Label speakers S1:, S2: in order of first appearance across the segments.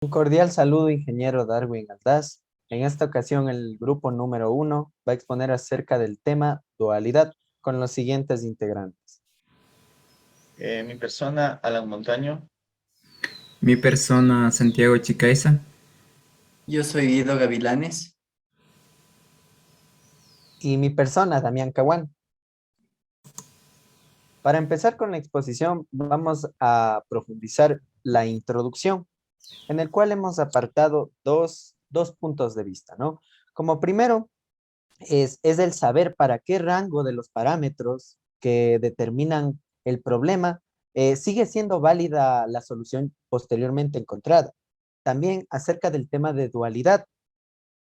S1: Un cordial saludo, ingeniero Darwin Aldaz. En esta ocasión, el grupo número 1 va a exponer acerca del tema dualidad con los siguientes integrantes.
S2: Mi persona, Alan Montaño.
S3: Mi persona, Santiago Chicaiza.
S4: Yo soy Guido Gavilanes.
S1: Y mi persona, Damián Caguán. Para empezar con la exposición, vamos a profundizar la introducción, en el cual hemos apartado dos puntos de vista, ¿no? Como primero, es el saber para qué rango de los parámetros que determinan el problema sigue siendo válida la solución posteriormente encontrada. También acerca del tema de dualidad,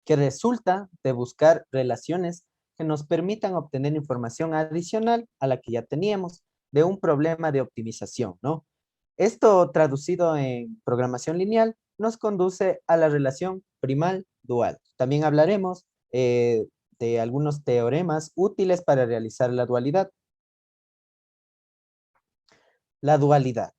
S1: que resulta de buscar relaciones que nos permitan obtener información adicional a la que ya teníamos de un problema de optimización, ¿no? Esto traducido en programación lineal nos conduce a la relación primal-dual. También hablaremos de algunos teoremas útiles para realizar la dualidad. La dualidad.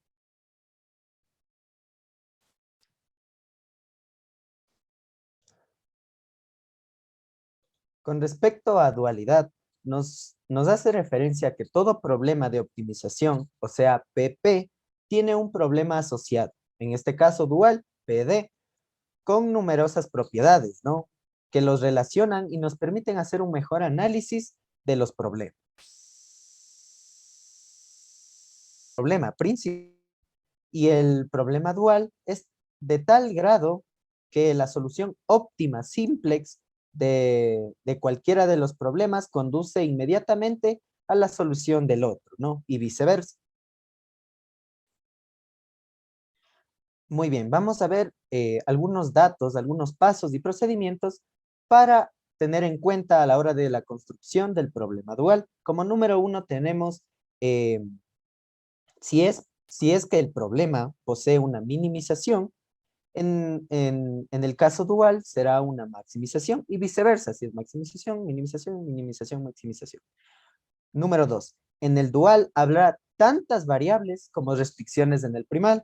S1: Con respecto a dualidad, nos hace referencia a que todo problema de optimización, o sea, PP, tiene un problema asociado, en este caso dual, PD, con numerosas propiedades, ¿no? Que los relacionan y nos permiten hacer un mejor análisis de los problemas. Problema principal y el problema dual es de tal grado que la solución óptima simplex de cualquiera de los problemas conduce inmediatamente a la solución del otro, ¿no? Y viceversa. Muy bien, vamos a ver algunos datos, algunos pasos y procedimientos para tener en cuenta a la hora de la construcción del problema dual. Como número uno tenemos eh, si es que el problema posee una minimización, en el caso dual será una maximización y viceversa, si es maximización, minimización, minimización, maximización. Número dos, en el dual habrá tantas variables como restricciones en el primal.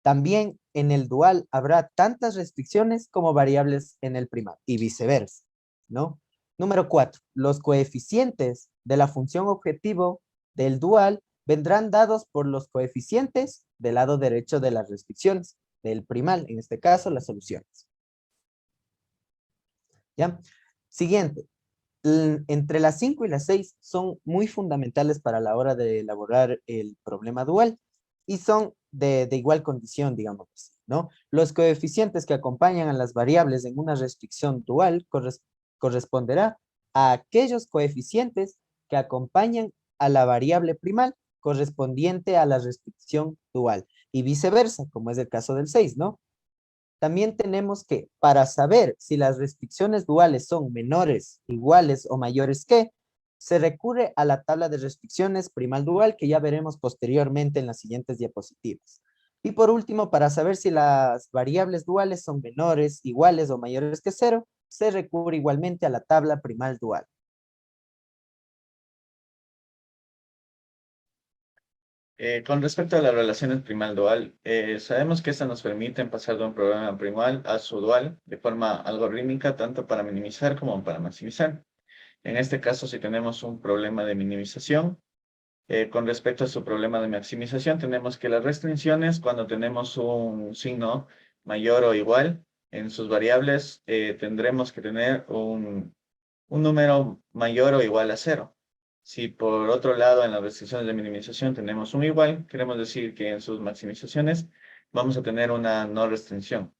S1: También en el dual habrá tantas restricciones como variables en el primal y viceversa, ¿no? Número cuatro, los coeficientes de la función objetivo del dual vendrán dados por los coeficientes del lado derecho de las restricciones del primal, en este caso las soluciones. ¿Ya? Siguiente, entre las 5 y las 6 son muy fundamentales para la hora de elaborar el problema dual y son de igual condición, digamos así, ¿no? Los coeficientes que acompañan a las variables en una restricción dual corresponderá a aquellos coeficientes que acompañan a la variable primal correspondiente a la restricción dual y viceversa, como es el caso del 6, ¿no? También tenemos que, para saber si las restricciones duales son menores, iguales o mayores que, se recurre a la tabla de restricciones primal dual que ya veremos posteriormente en las siguientes diapositivas. Y por último, para saber si las variables duales son menores, iguales o mayores que cero, se recurre igualmente a la tabla primal dual.
S2: Con respecto a las relaciones primal-dual, sabemos que estas nos permiten pasar de un programa primal a su dual de forma algorítmica, tanto para minimizar como para maximizar. En este caso, si tenemos un problema de minimización, con respecto a su problema de maximización, tenemos que las restricciones, cuando tenemos un signo mayor o igual en sus variables, tendremos que tener un número mayor o igual a cero. Si por otro lado en las restricciones de minimización tenemos un igual, queremos decir que en sus maximizaciones vamos a tener una no restricción.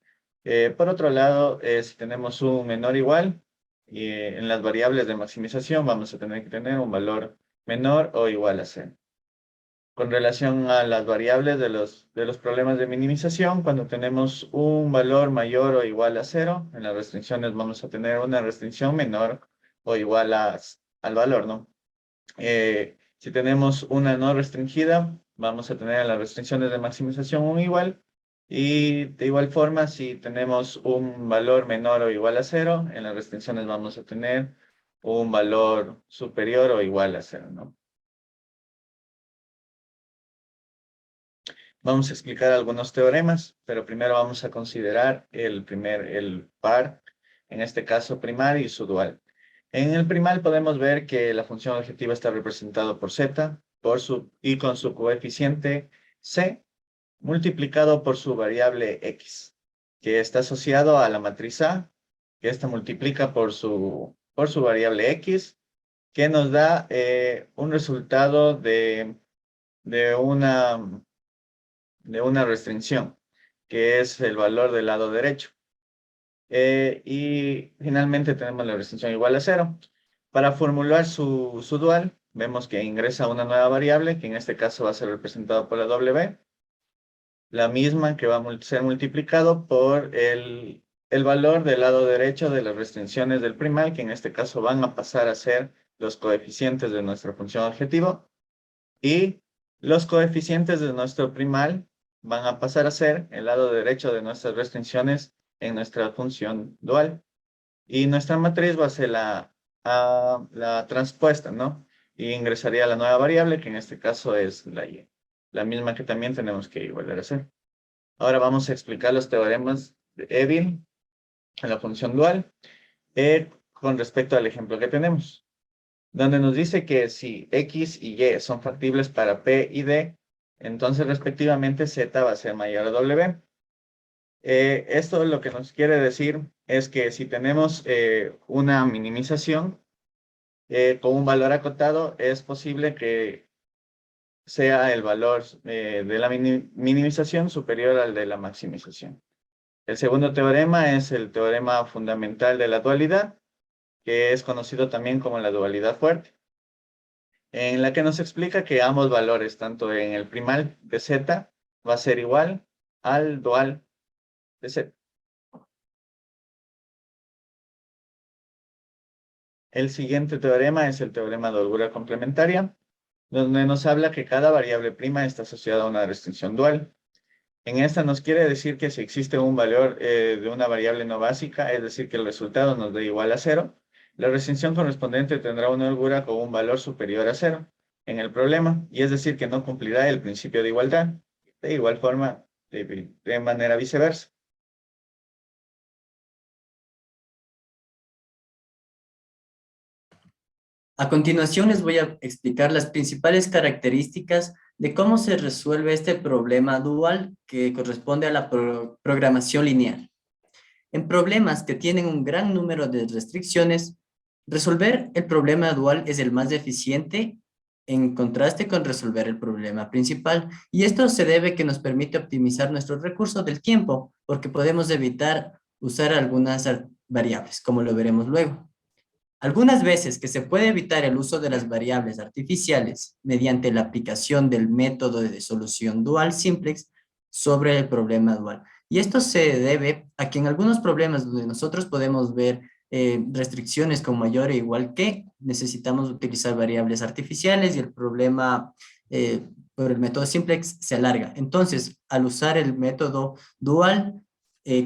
S2: Por otro lado, si tenemos un menor igual, en las variables de maximización vamos a tener que tener un valor menor o igual a cero. Con relación a las variables de los problemas de minimización, cuando tenemos un valor mayor o igual a cero, en las restricciones vamos a tener una restricción menor o igual al valor, ¿no? Si tenemos una no restringida, vamos a tener en las restricciones de maximización un igual. Y de igual forma, si tenemos un valor menor o igual a cero, en las restricciones vamos a tener un valor superior o igual a cero, ¿no? Vamos a explicar algunos teoremas, pero primero vamos a considerar el par, en este caso primal y su dual. En el primal podemos ver que la función objetiva está representada por z y con su coeficiente c multiplicado por su variable x, que está asociado a la matriz A, que esta multiplica por su variable x, que nos da un resultado de una restricción, que es el valor del lado derecho. Y finalmente tenemos la restricción igual a 0. Para formular su dual, vemos que ingresa una nueva variable, que en este caso va a ser representada por la w, la misma que va a ser multiplicado por el valor del lado derecho de las restricciones del primal, que en este caso van a pasar a ser los coeficientes de nuestra función objetivo, y los coeficientes de nuestro primal van a pasar a ser el lado derecho de nuestras restricciones en nuestra función dual. Y nuestra matriz va a ser la transpuesta, ¿no? Y ingresaría la nueva variable, que en este caso es la y. La misma que también tenemos que igualar a hacer. Ahora vamos a explicar los teoremas de Evil en la función dual con respecto al ejemplo que tenemos, donde nos dice que si x y y son factibles para p y d, entonces respectivamente z va a ser mayor a w. Esto lo que nos quiere decir es que si tenemos una minimización con un valor acotado, es posible que sea el valor de la minimización superior al de la maximización. El segundo teorema es el teorema fundamental de la dualidad, que es conocido también como la dualidad fuerte, en la que nos explica que ambos valores, tanto en el primal de z, va a ser igual al dual de z. El siguiente teorema es el teorema de holgura complementaria, donde nos habla que cada variable prima está asociada a una restricción dual. En esta nos quiere decir que si existe un valor de una variable no básica, es decir, que el resultado nos dé igual a 0, la restricción correspondiente tendrá una holgura con un valor superior a 0 en el problema, y es decir, que no cumplirá el principio de igualdad. De igual forma, de manera viceversa.
S4: A continuación les voy a explicar las principales características de cómo se resuelve este problema dual que corresponde a la programación lineal. En problemas que tienen un gran número de restricciones, resolver el problema dual es el más eficiente en contraste con resolver el problema principal. Y esto se debe que nos permite optimizar nuestros recursos del tiempo, porque podemos evitar usar algunas variables, como lo veremos luego. Algunas veces que se puede evitar el uso de las variables artificiales mediante la aplicación del método de solución dual simplex sobre el problema dual. Y esto se debe a que en algunos problemas donde nosotros podemos ver restricciones con mayor e igual que, necesitamos utilizar variables artificiales y el problema por el método simplex se alarga. Entonces, al usar el método dual,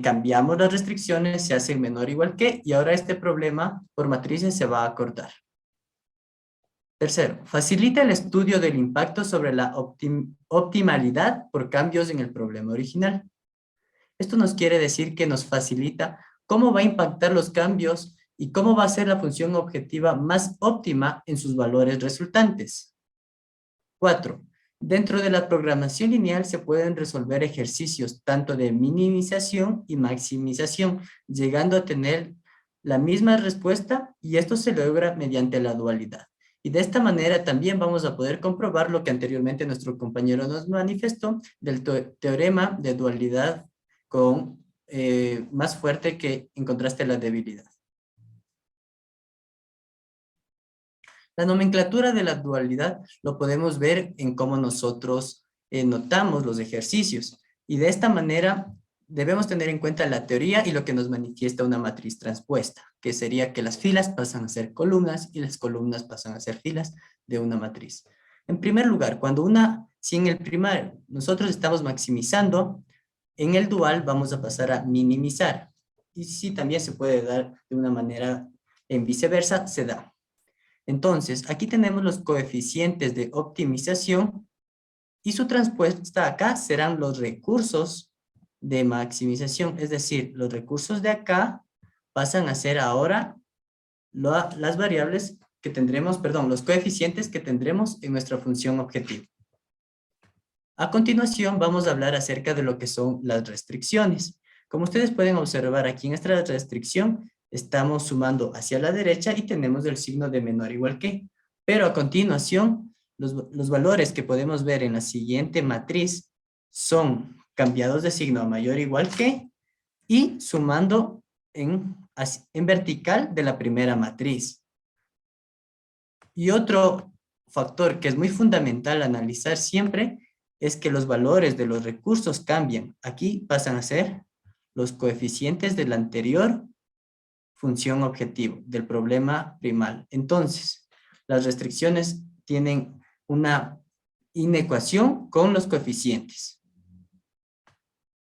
S4: cambiamos las restricciones, se hace menor o igual que, y ahora este problema por matrices se va a cortar. Tercero, facilita el estudio del impacto sobre la optimalidad por cambios en el problema original. Esto nos quiere decir que nos facilita cómo va a impactar los cambios y cómo va a ser la función objetiva más óptima en sus valores resultantes. 4. Dentro de la programación lineal se pueden resolver ejercicios tanto de minimización y maximización, llegando a tener la misma respuesta, y esto se logra mediante la dualidad. Y de esta manera también vamos a poder comprobar lo que anteriormente nuestro compañero nos manifestó del teorema de dualidad con más fuerte que en contraste a la debilidad. La nomenclatura de la dualidad lo podemos ver en cómo nosotros notamos los ejercicios. Y de esta manera debemos tener en cuenta la teoría y lo que nos manifiesta una matriz transpuesta, que sería que las filas pasan a ser columnas y las columnas pasan a ser filas de una matriz. En primer lugar, si en el primario nosotros estamos maximizando, en el dual vamos a pasar a minimizar. Y si también se puede dar de una manera en viceversa, se da. Entonces, aquí tenemos los coeficientes de optimización Y su transpuesta acá serán los recursos de maximización, es decir, los recursos de acá pasan a ser ahora las variables que tendremos, perdón, los coeficientes que tendremos en nuestra función objetivo. A continuación vamos a hablar acerca de lo que son las restricciones. Como ustedes pueden observar aquí en esta restricción, estamos sumando hacia la derecha y tenemos el signo de menor o igual que. Pero a continuación, los valores que podemos ver en la siguiente matriz son cambiados de signo a mayor o igual que y sumando en vertical de la primera matriz. Y otro factor que es muy fundamental analizar siempre es que los valores de los recursos cambian. Aquí pasan a ser los coeficientes de la anterior función objetivo, del problema primal. Entonces, las restricciones tienen una inecuación con los coeficientes.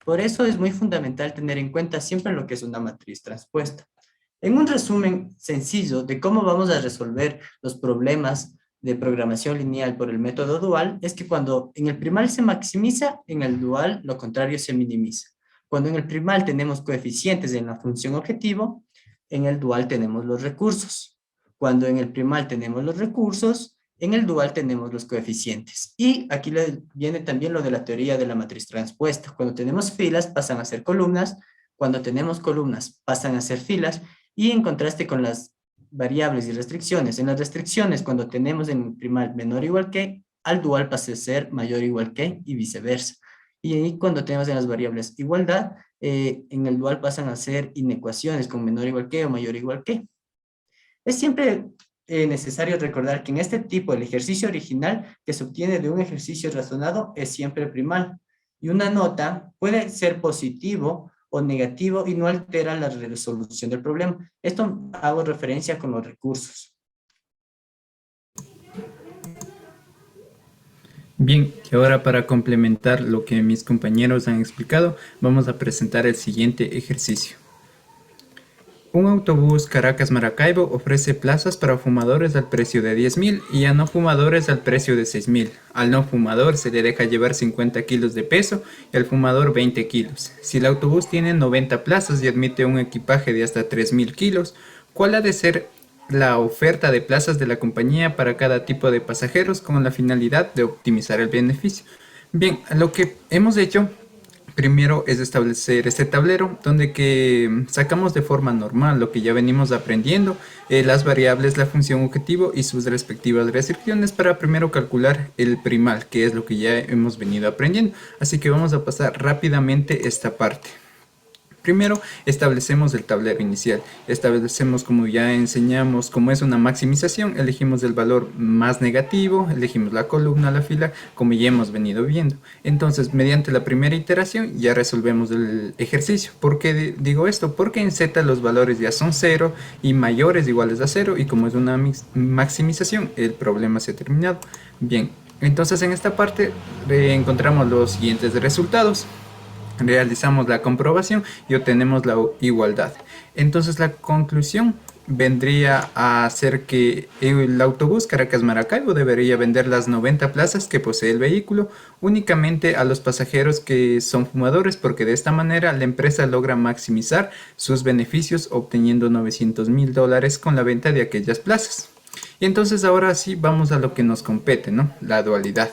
S4: Por eso es muy fundamental tener en cuenta siempre lo que es una matriz transpuesta. En un resumen sencillo de cómo vamos a resolver los problemas de programación lineal por el método dual, es que cuando en el primal se maximiza, en el dual lo contrario se minimiza. Cuando en el primal tenemos coeficientes en la función objetivo, en el dual tenemos los recursos. Cuando en el primal tenemos los recursos, en el dual tenemos los coeficientes. Y aquí viene también lo de la teoría de la matriz transpuesta. Cuando tenemos filas pasan a ser columnas, cuando tenemos columnas pasan a ser filas, y en contraste con las variables y restricciones. En las restricciones, cuando tenemos en el primal menor o igual que, al dual pasa a ser mayor o igual que, y viceversa. Y ahí cuando tenemos en las variables igualdad, en el dual pasan a ser inecuaciones con menor o igual que o mayor o igual que. Es siempre necesario recordar que en este tipo el ejercicio original que se obtiene de un ejercicio razonado es siempre primal. Y una nota puede ser positivo o negativo y no altera la resolución del problema. Esto hago referencia con los recursos.
S3: Bien, y ahora para complementar lo que mis compañeros han explicado, vamos a presentar el siguiente ejercicio. Un autobús Caracas-Maracaibo ofrece plazas para fumadores al precio de 10.000 y a no fumadores al precio de 6.000. Al no fumador se le deja llevar 50 kilos de peso y al fumador 20 kilos. Si el autobús tiene 90 plazas y admite un equipaje de hasta 3.000 kilos, ¿cuál ha de ser la oferta de plazas de la compañía para cada tipo de pasajeros con la finalidad de optimizar el beneficio? Bien, lo que hemos hecho primero es establecer este tablero donde que sacamos de forma normal lo que ya venimos aprendiendo, las variables, la función objetivo y sus respectivas restricciones para primero calcular el primal, que es lo que ya hemos venido aprendiendo. Así que vamos a pasar rápidamente esta parte. Primero establecemos el tablero inicial, establecemos como ya enseñamos cómo es una maximización, elegimos el valor más negativo, elegimos la columna, la fila, como ya hemos venido viendo. Entonces mediante la primera iteración ya resolvemos el ejercicio. ¿Por qué digo esto? Porque en Z los valores ya son 0 y mayores o iguales a 0 y como es una maximización el problema se ha terminado. Bien, entonces en esta parte encontramos los siguientes resultados. Realizamos la comprobación y obtenemos la igualdad. Entonces la conclusión vendría a ser que el autobús Caracas-Maracaibo debería vender las 90 plazas que posee el vehículo únicamente a los pasajeros que son fumadores, porque de esta manera la empresa logra maximizar sus beneficios obteniendo $900.000 con la venta de aquellas plazas. Y entonces ahora sí vamos a lo que nos compete, ¿no? La dualidad.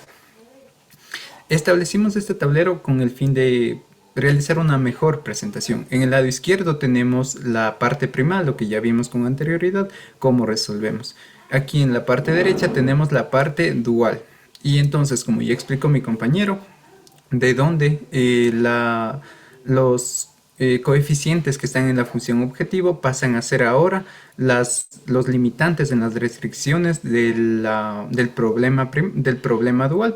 S3: Establecimos este tablero con el fin de realizar una mejor presentación. En el lado izquierdo tenemos la parte primal, lo que ya vimos con anterioridad, cómo resolvemos. Aquí en la parte derecha tenemos la parte dual. Y entonces, como ya explicó mi compañero, de donde los coeficientes que están en la función objetivo pasan a ser ahora los limitantes en las restricciones del problema dual,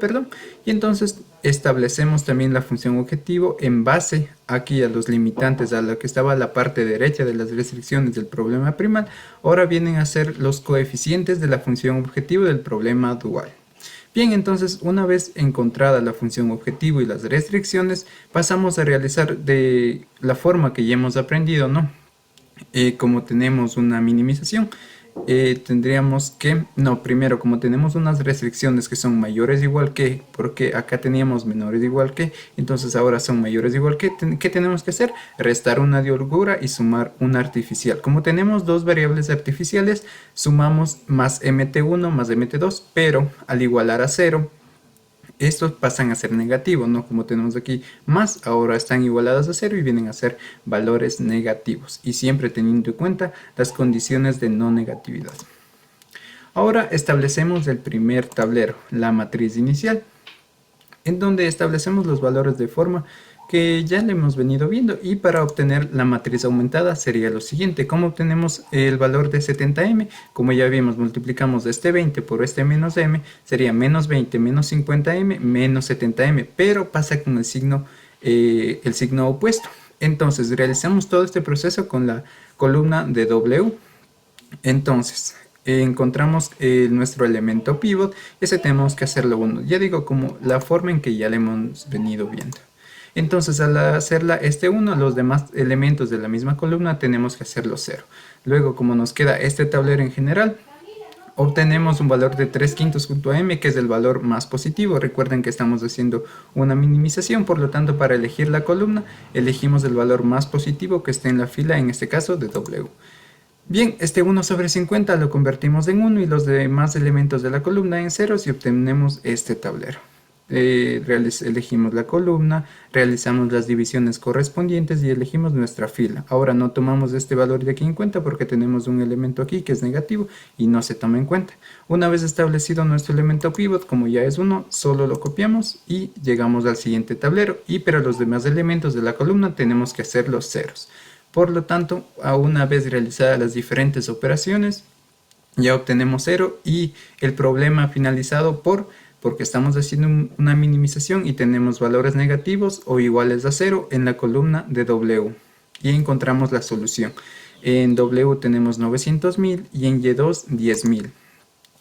S3: y entonces establecemos también la función objetivo en base aquí a los limitantes, a lo que estaba a la parte derecha de las restricciones del problema primal. Ahora vienen a ser los coeficientes de la función objetivo del problema dual. Bien, entonces una vez encontrada la función objetivo y las restricciones, pasamos a realizar de la forma que ya hemos aprendido, ¿no? Como tenemos una minimización, tendríamos que, no, primero como tenemos unas restricciones que son mayores igual que, porque acá teníamos menores igual que, entonces ahora son mayores igual que, ¿qué tenemos que hacer? Restar una de holgura y sumar una artificial. Como tenemos dos variables artificiales, sumamos más mt1 más mt2, pero al igualar a 0, estos pasan a ser negativos, ¿no? Como tenemos aquí más, ahora están igualadas a 0 y vienen a ser valores negativos. Y siempre teniendo en cuenta las condiciones de no negatividad. Ahora establecemos el primer tablero, la matriz inicial, en donde establecemos los valores de forma que ya le hemos venido viendo, y para obtener la matriz aumentada sería lo siguiente. ¿Cómo obtenemos el valor de 70m? Como ya vimos, multiplicamos este 20 por este menos m, sería menos 20 menos 50m menos 70m, pero pasa con el signo opuesto. Entonces realizamos todo este proceso con la columna de W. Entonces encontramos nuestro elemento pivot, y ese tenemos que hacerlo 1. Ya digo, como la forma en que ya le hemos venido viendo. Entonces al hacerla este 1, los demás elementos de la misma columna tenemos que hacerlo 0. Luego, como nos queda este tablero en general, obtenemos un valor de 3/5 junto a m, que es el valor más positivo. Recuerden que estamos haciendo una minimización, por lo tanto para elegir la columna elegimos el valor más positivo que esté en la fila, en este caso de W. Bien, este 1 sobre 50 lo convertimos en 1 y los demás elementos de la columna en ceros, y obtenemos este tablero. Elegimos la columna, realizamos las divisiones correspondientes y elegimos nuestra fila. Ahora no tomamos este valor de aquí en cuenta porque tenemos un elemento aquí que es negativo y no se toma en cuenta. Una vez establecido nuestro elemento pivot, como ya es 1, solo lo copiamos y llegamos al siguiente tablero, pero los demás elementos de la columna tenemos que hacer los ceros. Por lo tanto, a una vez realizadas las diferentes operaciones, ya obtenemos 0 y el problema finalizado porque estamos haciendo una minimización y tenemos valores negativos o iguales a 0 en la columna de W. Y encontramos la solución. En W tenemos 900.000 y en Y2 10.000.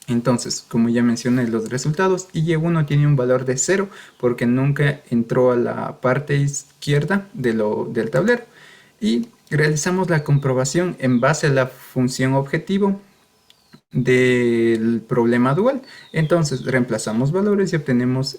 S3: Entonces, como ya mencioné los resultados, Y1 tiene un valor de 0 porque nunca entró a la parte izquierda del tablero. Y realizamos la comprobación en base a la función objetivo del problema dual. Entonces reemplazamos valores y obtenemos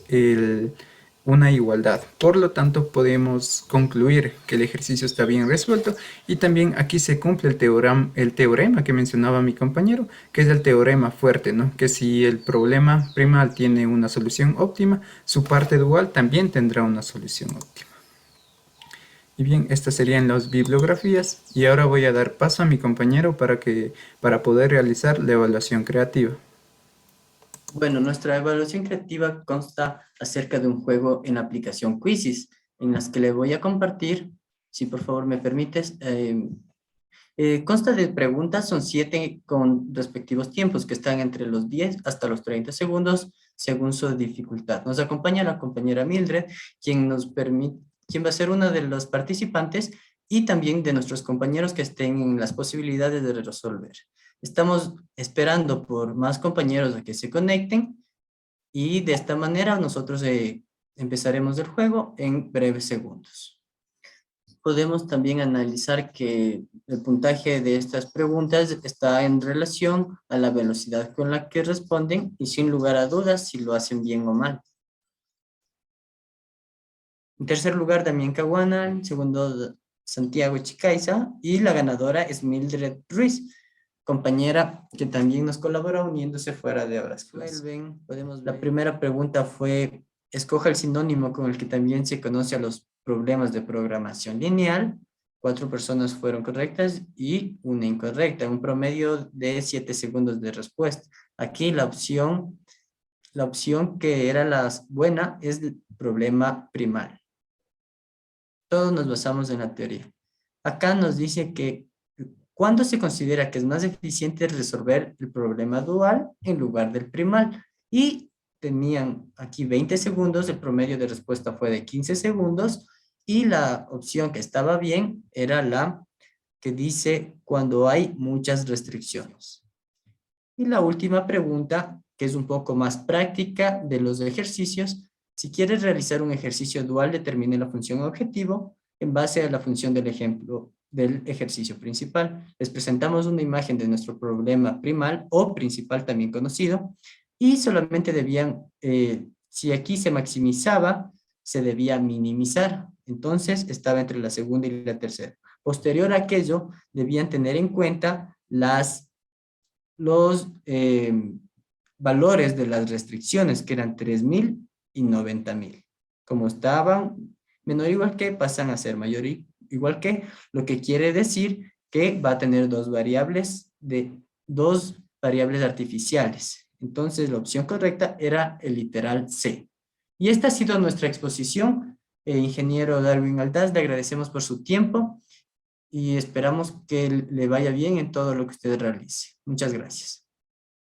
S3: una igualdad. Por lo tanto, podemos concluir que el ejercicio está bien resuelto, y también aquí se cumple el teorema que mencionaba mi compañero, que es el teorema fuerte, ¿no? Que si el problema primal tiene una solución óptima, su parte dual también tendrá una solución óptima. Y bien, estas serían las bibliografías, y ahora voy a dar paso a mi compañero para poder realizar la evaluación creativa.
S4: Bueno, nuestra evaluación creativa consta acerca de un juego en la aplicación Quizzes, en las que le voy a compartir, si por favor me permites. Consta de preguntas, son 7 con respectivos tiempos que están entre los 10 hasta los 30 segundos según su dificultad. Nos acompaña la compañera Mildred, quien va a ser una de los participantes, y también de nuestros compañeros que estén en las posibilidades de resolver. Estamos esperando por más compañeros a que se conecten, y de esta manera nosotros empezaremos el juego en breves segundos. Podemos también analizar que el puntaje de estas preguntas está en relación a la velocidad con la que responden y sin lugar a dudas si lo hacen bien o mal. En tercer lugar, Damián Caguana. En segundo, Santiago Chicaiza. Y la ganadora es Mildred Ruiz, compañera que también nos colabora uniéndose fuera de horas clases. La primera pregunta fue: escoja el sinónimo con el que también se conoce a los problemas de programación lineal. 4 personas fueron correctas y una incorrecta, un promedio de 7 segundos de respuesta. Aquí la opción que era la buena es el problema primal. Todos nos basamos en la teoría. Acá nos dice que ¿cuándo se considera que es más eficiente resolver el problema dual en lugar del primal? Y tenían aquí 20 segundos, el promedio de respuesta fue de 15 segundos, y la opción que estaba bien era la que dice cuando hay muchas restricciones. Y la última pregunta, que es un poco más práctica de los ejercicios: si quieres realizar un ejercicio dual, determine la función objetivo en base a la función del ejemplo del ejercicio principal. Les presentamos una imagen de nuestro problema primal o principal también conocido y solamente debían, si aquí se maximizaba, se debía minimizar. Entonces estaba entre la segunda y la tercera. Posterior a aquello, debían tener en cuenta los valores de las restricciones, que eran 3.000 y 90.000. Como estaban menor o igual que, pasan a ser mayor o igual que, lo que quiere decir que va a tener dos variables artificiales. Entonces, la opción correcta era el literal C. Y esta ha sido nuestra exposición. Ingeniero Darwin Aldaz, le agradecemos por su tiempo y esperamos que le vaya bien en todo lo que usted realice. Muchas gracias.